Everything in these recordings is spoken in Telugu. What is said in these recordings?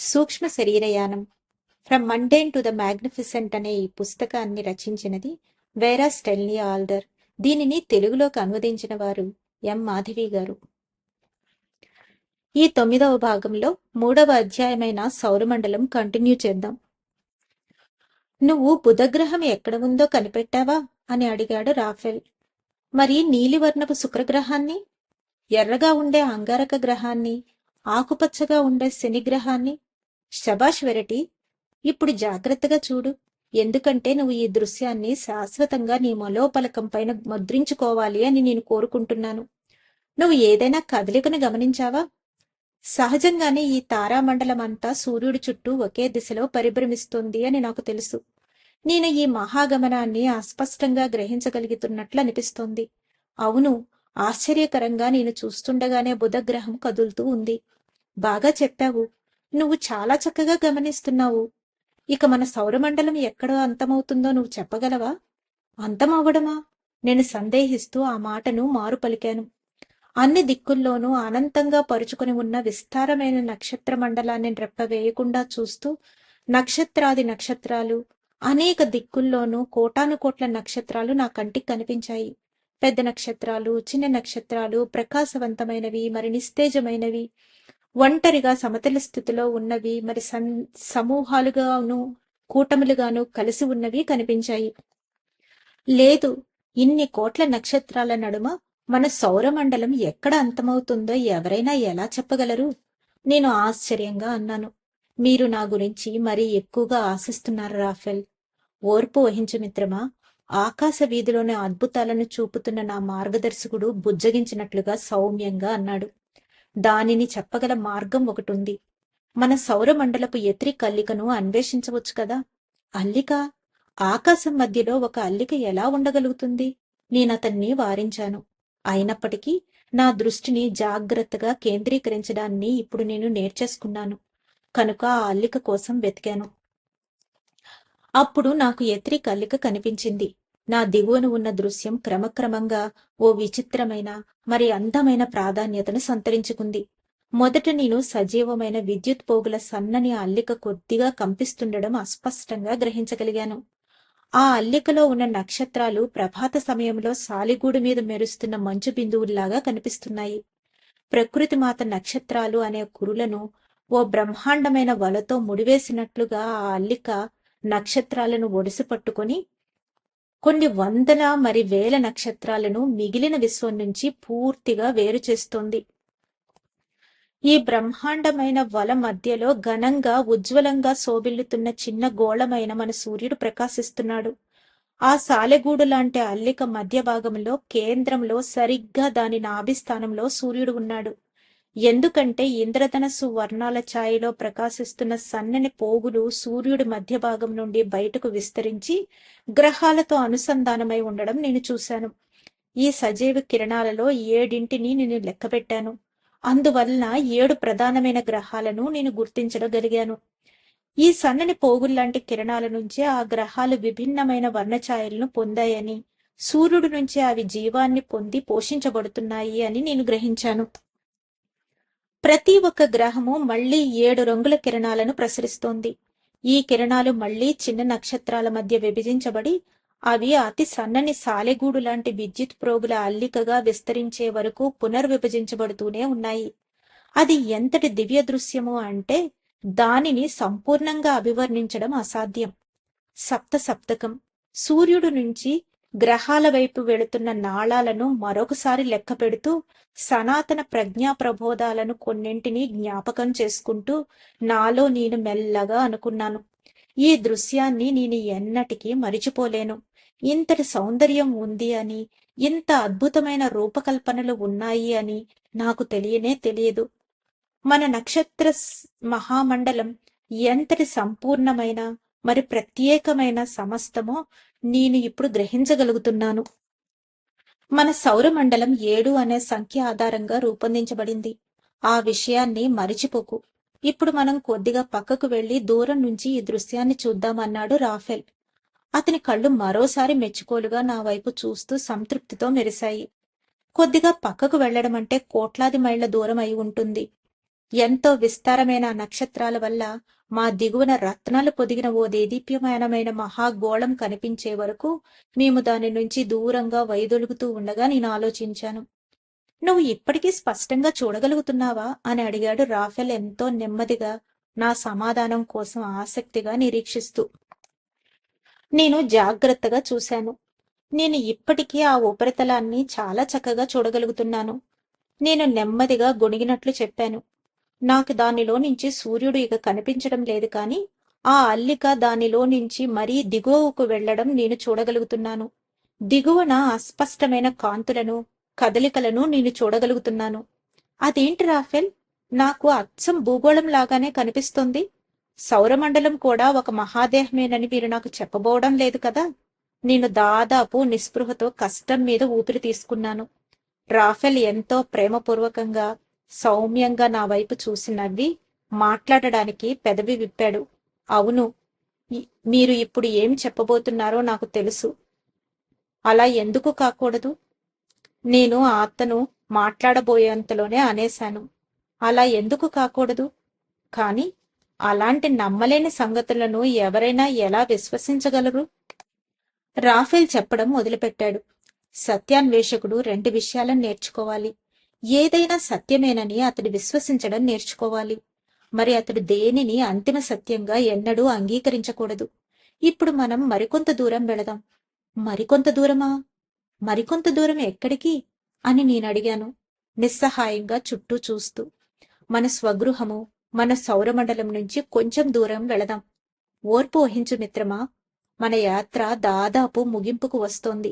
సూక్ష్మ శరీరయానం from mundane to the magnificent అనే ఈ పుస్తకాన్ని రచించినది వేరా స్టెల్నీ ఆల్డర్. దీనిని తెలుగులోకి అనువదించిన వారు ఎం మాధవి గారు. ఈ 9వ భాగంలో 3వ అధ్యాయమైన సౌరమండలం కంటిన్యూ చేద్దాం. నువ్వు బుధగ్రహం ఎక్కడ ఉందో కనిపెట్టావా అని అడిగాడు రాఫెల్. మరి నీలివర్ణపు శుక్రగ్రహాన్ని, ఎర్రగా ఉండే అంగారక గ్రహాన్ని, ఆకుపచ్చగా ఉండే శని గ్రహాన్ని? శబాష్ వెరటి, ఇప్పుడు జాగ్రత్తగా చూడు, ఎందుకంటే నువ్వు ఈ దృశ్యాన్ని శాశ్వతంగా నీ మనోపలకం పైన ముద్రించుకోవాలి అని నేను కోరుకుంటున్నాను. నువ్వు ఏదైనా కదలికను గమనించావా? సహజంగానే ఈ తారామండలం అంతా సూర్యుడి చుట్టూ ఒకే దిశలో పరిభ్రమిస్తుంది అని నాకు తెలుసు. నేను ఈ మహాగమనాన్ని అస్పష్టంగా గ్రహించగలుగుతున్నట్లు అనిపిస్తోంది. అవును, ఆశ్చర్యకరంగా నేను చూస్తుండగానే బుధగ్రహం కదులుతూ ఉంది. బాగా చెప్పావు, నువ్వు చాలా చక్కగా గమనిస్తున్నావు. ఇక మన సౌరమండలం ఎక్కడ అంతమవుతుందో నువ్వు చెప్పగలవా? అంతమవ్వడమా? నేను సందేహిస్తూ ఆ మాటను మారు పలికాను. అన్ని దిక్కుల్లోనూ అనంతంగా పరుచుకుని ఉన్న విస్తారమైన నక్షత్ర మండలాన్ని రెప్పవేయకుండా చూస్తూ నక్షత్రాది నక్షత్రాలు, అనేక దిక్కుల్లోనూ కోటానుకోట్ల నక్షత్రాలు నా కంటికి కనిపించాయి. పెద్ద నక్షత్రాలు, చిన్న నక్షత్రాలు, ప్రకాశవంతమైనవి, మరి నిస్తేజమైనవి, ఒంటరిగా సమతల స్థితిలో ఉన్నవి, మరి సమూహాలుగాను కూటములుగాను కలిసి ఉన్నవి కనిపించాయి. లేదు, ఇన్ని కోట్ల నక్షత్రాల నడుమ మన సౌరమండలం ఎక్కడ అంతమవుతుందో ఎవరైనా ఎలా చెప్పగలరు? నేను ఆశ్చర్యంగా అన్నాను. మీరు నా గురించి మరీ ఎక్కువగా ఆశిస్తున్నారు రాఫెల్. ఓర్పు వహించు మిత్రమా. ఆకాశ వీధిలోని అద్భుతాలను చూపుతున్న నా మార్గదర్శకుడు బుజ్జగించినట్లుగా సౌమ్యంగా అన్నాడు. దానిని చెప్పగల మార్గం ఒకటుంది. మన సౌరమండలపు ఎత్రి కల్లికను అన్వేషించవచ్చు కదా. అల్లిక? ఆకాశం మధ్యలో ఒక అల్లిక ఎలా ఉండగలుగుతుంది? నేనతన్ని వారించాను. అయినప్పటికీ నా దృష్టిని జాగ్రత్తగా కేంద్రీకరించడాన్ని ఇప్పుడు నేను నేర్చేసుకున్నాను. కనుక ఆ అల్లిక కోసం వెతికాను. అప్పుడు నాకు ఎత్రి కల్లిక కనిపించింది. నా దిగువన ఉన్న దృశ్యం క్రమక్రమంగా ఓ విచిత్రమైన, మరి అందమైన ప్రాధాన్యతను సంతరించుకుంది. మొదట నేను సజీవమైన విద్యుత్ పోగుల సన్నని అల్లిక కొద్దిగా కంపిస్తుండడం అస్పష్టంగా గ్రహించగలిగాను. ఆ అల్లికలో ఉన్న నక్షత్రాలు ప్రభాత సమయంలో సాలిగూడు మీద మెరుస్తున్న మంచు బిందువుల్లాగా కనిపిస్తున్నాయి. ప్రకృతి మాత నక్షత్రాలు అనే కురులను ఓ బ్రహ్మాండమైన వలతో ముడివేసినట్లుగా ఆ అల్లిక నక్షత్రాలను ఒడిసి పట్టుకొని కొన్ని వందల మరి వేల నక్షత్రాలను మిగిలిన విశ్వం నుంచి పూర్తిగా వేరు చేస్తోంది. ఈ బ్రహ్మాండమైన వల మధ్యలో ఘనంగా ఉజ్వలంగా శోభిల్లుతున్న చిన్న గోళమైన మన సూర్యుడు ప్రకాశిస్తున్నాడు. ఆ సాలెగూడు లాంటి అల్లిక మధ్య భాగంలో కేంద్రంలో సరిగ్గా దాని నాభిస్థానంలో సూర్యుడు ఉన్నాడు. ఎందుకంటే ఇంద్రధనస్సు వర్ణాల ఛాయలో ప్రకాశిస్తున్న సన్నని పోగులు సూర్యుడి మధ్య భాగం నుండి బయటకు విస్తరించి గ్రహాలతో అనుసంధానమై ఉండడం నేను చూశాను. ఈ సజీవ కిరణాలలో 7ంటిని నేను లెక్కపెట్టాను. అందువలన 7 ప్రధానమైన గ్రహాలను నేను గుర్తించగలిగాను. ఈ సన్నని పోగుల్లాంటి కిరణాల నుంచే ఆ గ్రహాలు విభిన్నమైన వర్ణఛాయలను పొందాయని, సూర్యుడి నుంచి అవి జీవాన్ని పొంది పోషించబడుతున్నాయి అని నేను గ్రహించాను. ప్రతి ఒక్క గ్రహము మళ్లీ 7 రంగుల కిరణాలను ప్రసరిస్తోంది. ఈ కిరణాలు మళ్లీ చిన్న నక్షత్రాల మధ్య విభజించబడి అవి అతి సన్నని సాలెగూడు లాంటి విద్యుత్ ప్రోగుల అల్లికగా విస్తరించే వరకు పునర్విభజించబడుతూనే ఉన్నాయి. అది ఎంతటి దివ్య దృశ్యమో అంటే దానిని సంపూర్ణంగా అభివర్ణించడం అసాధ్యం. సప్తకం. సూర్యుడు నుంచి గ్రహాల వైపు వెళుతున్న నాళాలను మరొకసారి లెక్క పెడుతూ సనాతన ప్రజ్ఞా ప్రబోధాలను కొన్నింటిని జ్ఞాపకం చేసుకుంటూ నాలో నేను మెల్లగా అనుకున్నాను. ఈ దృశ్యాన్ని నేను ఎన్నటికీ మరిచిపోలేను. ఇంతటి సౌందర్యం ఉంది అని, ఇంత అద్భుతమైన రూపకల్పనలు ఉన్నాయి అని నాకు తెలియనే తెలియదు. మన నక్షత్ర మహామండలం ఎంతటి సంపూర్ణమైన మరి ప్రత్యేకమైన సమస్తమో నేను ఇప్పుడు గ్రహించగలుగుతున్నాను. మన సౌరమండలం 7 అనే సంఖ్య ఆధారంగా రూపొందించబడింది. ఆ విషయాన్ని మరిచిపోకు. ఇప్పుడు మనం కొద్దిగా పక్కకు వెళ్లి దూరం నుంచి ఈ దృశ్యాన్ని చూద్దామన్నాడు రాఫెల్. అతని కళ్ళు మరోసారి మెచ్చుకోలుగా నా వైపు చూస్తూ సంతృప్తితో మెరిశాయి. కొద్దిగా పక్కకు వెళ్లడం అంటే కోట్లాది మైళ్ల దూరం అయి ఉంటుంది. ఎంతో విస్తారమైన ఆ నక్షత్రాల వల్ల మా దిగువన రత్నాలు పొదిగిన ఓ దేదీప్యమానమైన మహాగోళం కనిపించే వరకు మేము దాని నుంచి దూరంగా వైదొలుగుతూ ఉండగా నేను ఆలోచించాను. నువ్వు ఇప్పటికీ స్పష్టంగా చూడగలుగుతున్నావా అని అడిగాడు రాఫెల్ ఎంతో నెమ్మదిగా, నా సమాధానం కోసం ఆసక్తిగా నిరీక్షిస్తూ. నేను జాగ్రత్తగా చూశాను. నేను ఇప్పటికీ ఆ ఉపరితలాన్ని చాలా చక్కగా చూడగలుగుతున్నాను. నేను నెమ్మదిగా గొణిగినట్లు చెప్పాను. నాకు దానిలో నుంచి సూర్యుడు ఇక కనిపించడం లేదు కాని ఆ అల్లిక దానిలో నుంచి మరీ దిగువకు వెళ్లడం నేను చూడగలుగుతున్నాను. దిగువన అస్పష్టమైన కాంతులను, కదలికలను నేను చూడగలుగుతున్నాను. అదేంటి రాఫెల్, నాకు అచ్చం భూగోళం లాగానే కనిపిస్తుంది. సౌరమండలం కూడా ఒక మహాదేహమేనని మీరు నాకు చెప్పబోవడం లేదు కదా? నేను దాదాపు నిస్పృహతో కష్టం మీద ఊపిరి తీసుకున్నాను. రాఫెల్ ఎంతో ప్రేమపూర్వకంగా, సౌమ్యంగా నా వైపు చూసి నవ్వి మాట్లాడడానికి పెదవి విప్పాడు. అవును, మీరు ఇప్పుడు ఏం చెప్పబోతున్నారో నాకు తెలుసు. అలా ఎందుకు కాకూడదు? నేను అతను మాట్లాడబోయేంతలోనే అనేశాను. అలా ఎందుకు కాకూడదు? కాని అలాంటి నమ్మలేని సంగతులను ఎవరైనా ఎలా విశ్వసించగలరు? రాఫెల్ చెప్పడం మొదలుపెట్టాడు. సత్యాన్వేషకుడు రెండు విషయాలను నేర్చుకోవాలి. ఏదైనా సత్యమేనని అతడు విశ్వసించడం నేర్చుకోవాలి. మరి అతడు దేనిని అంతిమ సత్యంగా ఎన్నడూ అంగీకరించకూడదు. ఇప్పుడు మనం మరికొంత దూరం వెళదాం. మరికొంత దూరమా? మరికొంత దూరం ఎక్కడికి అని నేనడిగాను, నిస్సహాయంగా చుట్టూ చూస్తూ. మన స్వగృహము, మన సౌరమండలం నుంచి కొంచెం దూరం వెళదాం. ఓర్పు వహించు మిత్రమా, మన యాత్ర దాదాపు ముగింపుకు వస్తోంది.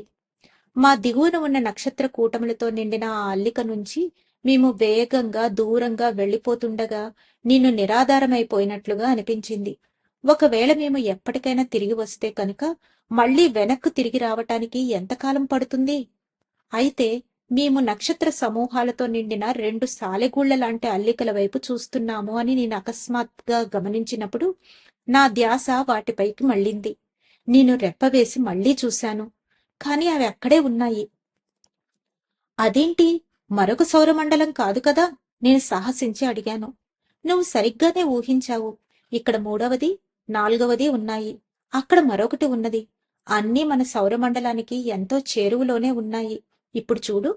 మా దిగువన ఉన్న నక్షత్ర కూటములతో నిండిన ఆ అల్లిక నుంచి మేము వేగంగా దూరంగా వెళ్లిపోతుండగా నేను నిరాధారమైపోయినట్లుగా అనిపించింది. ఒకవేళ మేము ఎప్పటికైనా తిరిగి వస్తే కనుక మళ్లీ వెనక్కు తిరిగి రావటానికి ఎంతకాలం పడుతుంది? అయితే మేము నక్షత్ర సమూహాలతో నిండిన రెండు సాలెగూళ్ల లాంటి అల్లికల వైపు చూస్తున్నాము అని నేను అకస్మాత్తుగా గమనించినప్పుడు నా ధ్యాస వాటిపైకి మళ్ళింది. నేను రెప్పవేసి మళ్లీ చూశాను. కాని అవి అక్కడే ఉన్నాయి. అదేంటి, మరొక సౌరమండలం కాదు కదా? నేను సాహసించి అడిగాను. నువ్వు సరిగ్గానే ఊహించావు. ఇక్కడ మూడవది, నాలుగవది ఉన్నాయి. అక్కడ మరొకటి ఉన్నది. అన్నీ మన సౌరమండలానికి ఎంతో చేరువలోనే ఉన్నాయి. ఇప్పుడు చూడు.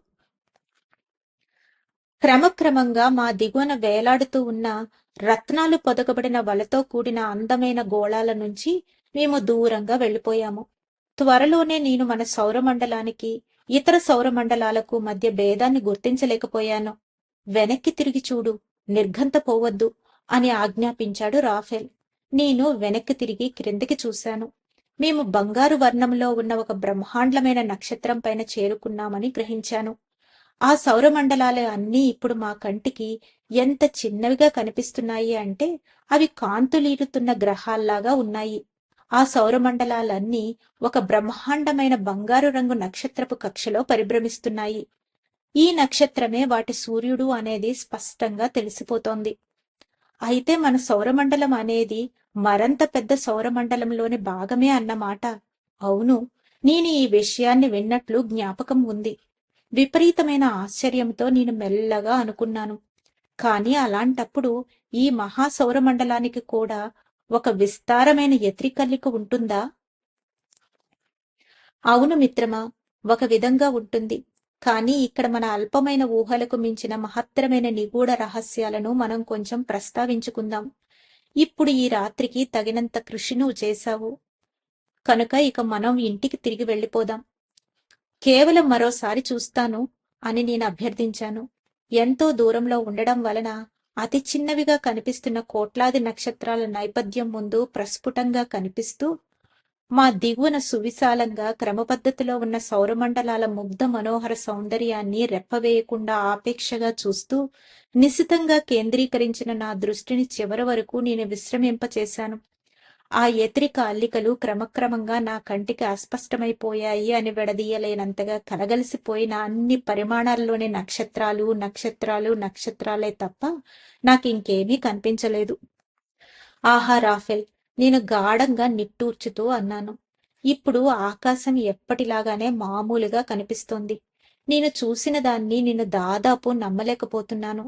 క్రమక్రమంగా మా దిగువన వేలాడుతూ ఉన్న రత్నాలు పొదగబడిన వలతో కూడిన అందమైన గోళాల నుంచి మేము దూరంగా వెళ్లిపోయాము. త్వరలోనే నేను మన సౌరమండలానికి, ఇతర సౌరమండలాలకు మధ్య భేదాన్ని గుర్తించలేకపోయాను. వెనక్కి తిరిగి చూడు, నిర్ఘంతపోవద్దు అని ఆజ్ఞాపించాడు రాఫెల్. నేను వెనక్కి తిరిగి క్రిందికి చూశాను. మేము బంగారు వర్ణంలో ఉన్న ఒక బ్రహ్మాండమైన నక్షత్రం పైన చేరుకున్నామని గ్రహించాను. ఆ సౌరమండలాలు అన్నీ ఇప్పుడు మా కంటికి ఎంత చిన్నవిగా కనిపిస్తున్నాయి అంటే అవి కాంతులీరుతున్న గ్రహాల్లాగా ఉన్నాయి. ఆ సౌరమండలాలన్నీ ఒక బ్రహ్మాండమైన బంగారు రంగు నక్షత్రపు కక్షలో పరిభ్రమిస్తున్నాయి. ఈ నక్షత్రమే వాటి సూర్యుడు అనేది స్పష్టంగా తెలిసిపోతోంది. అయితే మన సౌరమండలం అనేది మరంత పెద్ద సౌరమండలంలోని భాగమే అన్నమాట. అవును, నేను ఈ విషయాన్ని విన్నట్లు జ్ఞాపకం ఉంది. విపరీతమైన ఆశ్చర్యంతో నేను మెల్లగా అనుకున్నాను. కాని అలాంటప్పుడు ఈ మహాసౌరమండలానికి కూడా ఒక విస్తారమైన ఎత్రికల్లిక ఉంటుందా? అవును మిత్రమా, ఒక విధంగా ఉంటుంది. కానీ ఇక్కడ మన అల్పమైన ఊహలకు మించిన మహత్తరమైన నిగూఢ రహస్యాలను మనం కొంచెం ప్రస్తావించుకుందాం. ఇప్పుడు ఈ రాత్రికి తగినంత కృషి నువ్వు చేశావు కనుక ఇక మనం ఇంటికి తిరిగి వెళ్ళిపోదాం. కేవలం మరోసారి చూస్తాను అని నేను అభ్యర్థించాను. ఎంతో దూరంలో ఉండడం వలన అతి చిన్నవిగా కనిపిస్తున్న కోట్లాది నక్షత్రాల నైపథ్యం ముందు ప్రస్ఫుటంగా కనిపిస్తూ మా దిగువన సువిశాలంగా క్రమపద్ధతిలో ఉన్న సౌరమండలాల ముగ్ధ మనోహర సౌందర్యాన్ని రెప్పవేయకుండా ఆపేక్షగా చూస్తూ నిశితంగా కేంద్రీకరించిన నా దృష్టిని చివరి వరకు నేను విశ్రమింపచేశాను. ఆ ఎత్రిక అల్లికలు క్రమక్రమంగా నా కంటికి అస్పష్టమైపోయాయి అని విడదీయలేనంతగా కలగలిసిపోయిన అన్ని పరిమాణాల్లోని నక్షత్రాలు నక్షత్రాలు నక్షత్రాలే తప్ప నాకింకేమీ కనిపించలేదు. ఆహా రాఫెల్, నేను గాఢంగా నిట్టూర్చుతూ అన్నాను. ఇప్పుడు ఆకాశం ఎప్పటిలాగానే మామూలుగా కనిపిస్తోంది. నేను చూసిన దాన్ని నేను దాదాపు నమ్మలేకపోతున్నాను.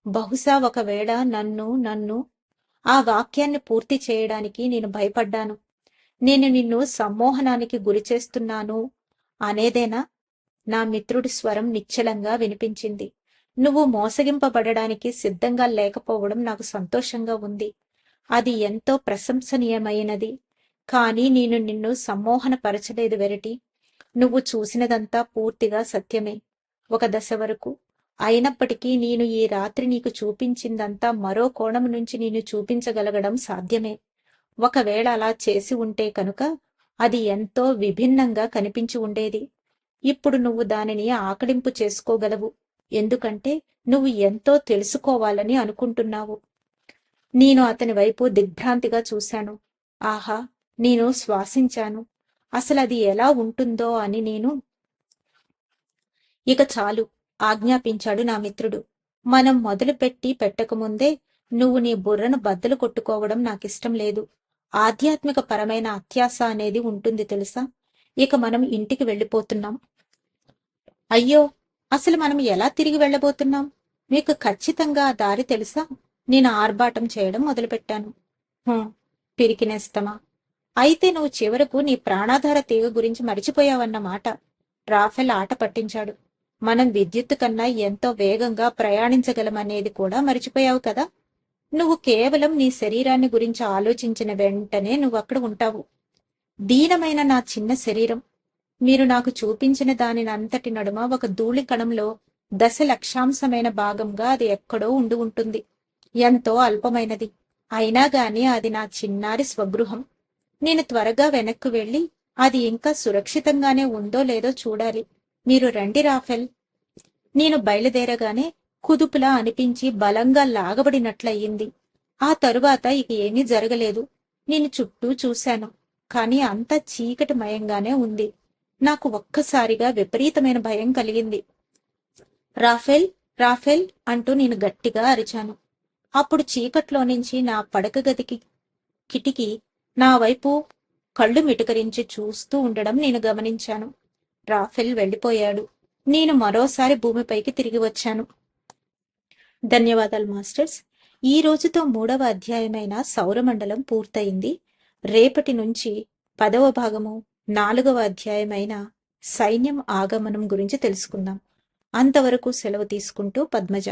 బహుశా ఒకవేళ నన్ను ఆ వాక్యాన్ని పూర్తి చేయడానికి నేను భయపడ్డాను. నేను నిన్ను సమ్మోహనానికి గురిచేస్తున్నాను అనేదేనా? నా మిత్రుడి స్వరం నిశ్చలంగా వినిపించింది. నువ్వు మోసగింపబడడానికి సిద్ధంగా లేకపోవడం నాకు సంతోషంగా ఉంది. అది ఎంతో ప్రశంసనీయమైనది. కానీ నేను నిన్ను సమ్మోహనపరచలేదు వెరటి. నువ్వు చూసినదంతా పూర్తిగా సత్యమే, ఒక దశ వరకు. అయినప్పటికీ నేను ఈ రాత్రి నీకు చూపించిందంతా మరో కోణం నుంచి నేను చూపించగలగడం సాధ్యమే. ఒకవేళ అలా చేసి ఉంటే కనుక అది ఎంతో విభిన్నంగా కనిపించి ఉండేది. ఇప్పుడు నువ్వు దానిని ఆకళింపు చేసుకోగలవు, ఎందుకంటే నువ్వు ఎంతో తెలుసుకోవాలని అనుకుంటున్నావు. నేను అతని వైపు దిగ్భ్రాంతిగా చూశాను. ఆహా, నేను శ్వాసించాను. అసలది ఎలా ఉంటుందో అని నేను. ఇక చాలు, ఆజ్ఞాపించాడు నా మిత్రుడు. మనం మొదలుపెట్టి పెట్టకముందే నువ్వు నీ బుర్రను బద్దలు కొట్టుకోవడం నాకిష్టం లేదు. ఆధ్యాత్మిక పరమైన అత్యాస అనేది ఉంటుంది తెలుసా. ఇక మనం ఇంటికి వెళ్ళిపోతున్నాం. అయ్యో, అసలు మనం ఎలా తిరిగి వెళ్ళబోతున్నాం? మీకు ఖచ్చితంగా ఆ దారి తెలుసా? నేను ఆర్భాటం చేయడం మొదలుపెట్టాను. పిరికినేస్తమా, అయితే నువ్వు చివరకు నీ ప్రాణాధార తీగ గురించి మరిచిపోయావన్నమాట. రాఫెల్ ఆట పట్టించాడు. మనం విద్యుత్తు కన్నా ఎంతో వేగంగా ప్రయాణించగలమనేది కూడా మరిచిపోయావు కదా. నువ్వు కేవలం నీ శరీరాన్ని గురించి ఆలోచించిన వెంటనే నువ్వు అక్కడ ఉంటావు. దీనమైన నా చిన్న శరీరం, మీరు నాకు చూపించిన దానినంతటి నడుమ ఒక ధూళి కణంలో దశలక్షాంశమైన భాగంగా అది ఎక్కడో ఉండి ఉంటుంది. ఎంతో అల్పమైనది. అయినా గాని అది నా చిన్నారి స్వగృహం. నేను త్వరగా వెనక్కు వెళ్లి అది ఇంకా సురక్షితంగానే ఉందో లేదో చూడాలి. మీరు రండి రాఫెల్. నేను బయలుదేరగానే కుదుపులా అనిపించి బలంగా లాగబడినట్లయింది. ఆ తరువాత ఇక ఏమీ జరగలేదు. నేను చుట్టూ చూశాను, కాని అంతా చీకటిమయంగానే ఉంది. నాకు ఒక్కసారిగా విపరీతమైన భయం కలిగింది. రాఫెల్, రాఫెల్ అంటూ నేను గట్టిగా అరిచాను. అప్పుడు చీకట్లో నుంచి నా పడక గదికి కిటికీ నా వైపు కళ్ళు మిటకరించి చూస్తూ ఉండడం నేను గమనించాను. రాఫెల్ వెళ్లిపోయాడు. నేను మరోసారి భూమిపైకి తిరిగి వచ్చాను. ధన్యవాదాలు మాస్టర్స్. ఈ రోజుతో 3వ అధ్యాయమైన సౌరమండలం పూర్తయింది. రేపటి నుంచి 10వ భాగము 4వ అధ్యాయమైన సైన్యం ఆగమనం గురించి తెలుసుకుందాం. అంతవరకు సెలవు తీసుకుంటూ పద్మజ.